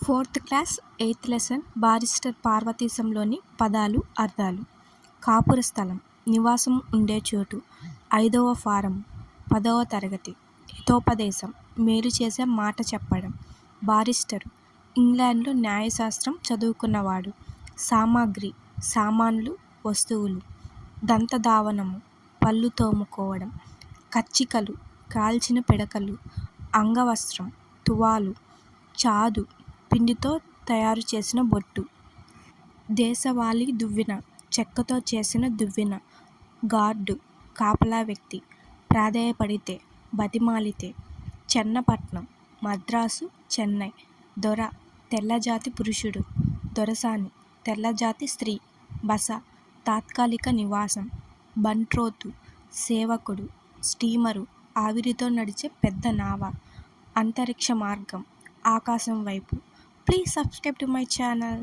Fourth class 8th lesson barrister పార్వతీశంలోని పదాలు అర్థాలు. కాపుర స్థలం నివాసం ఉండే చోటు. 5వ ఫారం 10వ తరగతి. హితోపదేశం మేలు చేసే మాట చెప్పడం. బారిస్టరు ఇంగ్లాండ్లో న్యాయశాస్త్రం చదువుకున్నవాడు. సామాగ్రి సామాన్లు వస్తువులు. దంతధావనము పళ్ళు తోముకోవడం. కచ్చికలు కాల్చిన పిడకలు. అంగవస్త్రం తువాలు. చాదు పిండితో తయారు చేసిన బొట్టు. దేశవాళీ దువ్వెన చెక్కతో చేసిన దువ్వెన. గార్డు కాపలా వ్యక్తి. ప్రాధేయపడితే బతిమాలితే. చెన్నపట్నం మద్రాసు చెన్నై. దొర తెల్లజాతి పురుషుడు. దొరసాని తెల్లజాతి స్త్రీ. బస తాత్కాలిక నివాసం. బంట్రోతు సేవకుడు. స్టీమరు ఆవిరితో నడిచే పెద్ద నావ. అంతరిక్ష మార్గం ఆకాశం వైపు. Please subscribe to my channel.